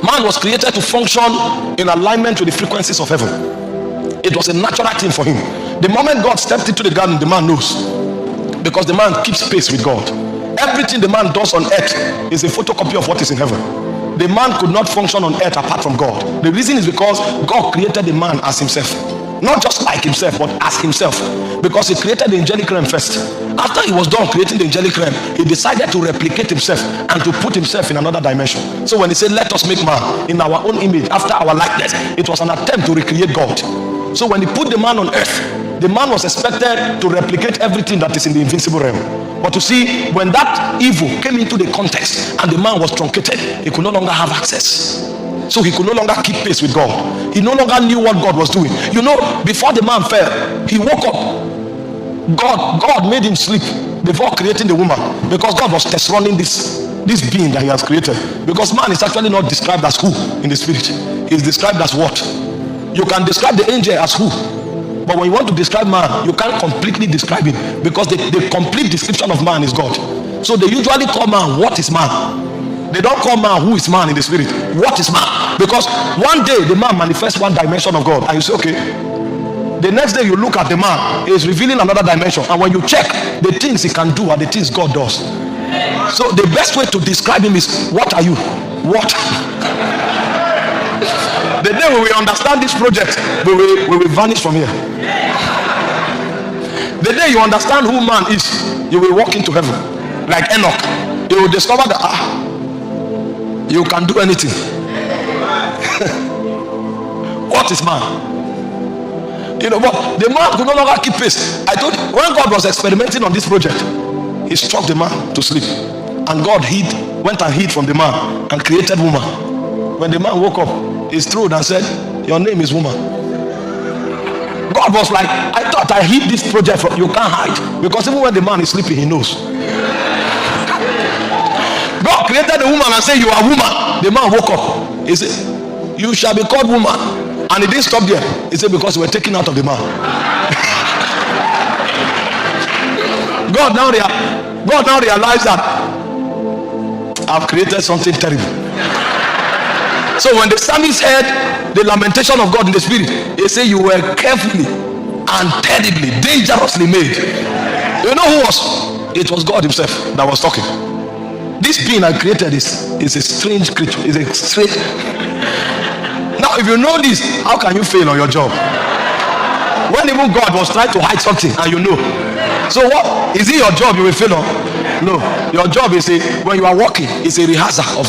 Man was created to function in alignment with the frequencies of heaven. It was a natural thing for him. The moment God stepped into the garden, the man knows, because the man keeps pace with God. Everything the man does on earth is a photocopy of what is in heaven. The man could not function on earth apart from God. The reason is because God created the man as himself. Not just like himself, but as himself. Because he created the angelic realm first. After he was done creating the angelic realm, he decided to replicate himself and to put himself in another dimension. So when he said, let us make man in our own image, after our likeness, it was an attempt to recreate God. So when he put the man on earth, the man was expected to replicate everything that is in the invincible realm. But you see, when that evil came into the context and the man was truncated, he could no longer have access. So he could no longer keep pace with God. He no longer knew what God was doing. You know, before the man fell, he woke up. God made him sleep before creating the woman, because God was test running this being that he has created. Because man is actually not described as who in the spirit. He is described as what. You can describe the angel as who, but when you want to describe man, you can't completely describe him, because the complete description of man is God. So they usually call man, what is man? They don't call man, who is man in the spirit. What is man? Because one day the man manifests one dimension of God, and you say, okay. The next day you look at the man, he is revealing another dimension, and when you check, the things he can do are the things God does. So the best way to describe him is, what are you? What? The day we will understand this project, we will vanish from here. The day you understand who man is, you will walk into heaven like Enoch. You will discover that you can do anything. What is man? You know, but the man could no longer keep pace. I told you, when God was experimenting on this project, he struck the man to sleep, and God went and hid from the man and created woman. When the man woke up, he strode and said, your name is woman. God was like, I thought I hid this project from you. Can't hide, because even when the man is sleeping, he knows. God created the woman and said, you are woman. The man woke up. He said, you shall be called woman. And he didn't stop there. He said, because we were taken out of the man. God now realized that I've created something terrible. So when the psalmist heard the lamentation of God in the spirit, he said, you were carefully and terribly, dangerously made. You know who was? It was God himself that was talking. This being I created is a strange creature. It's a strange. Now if you know this, how can you fail on your job? When even God was trying to hide something and you know. So what is it your job you will fail on? No, your job is when you are working, it's a rehearsal of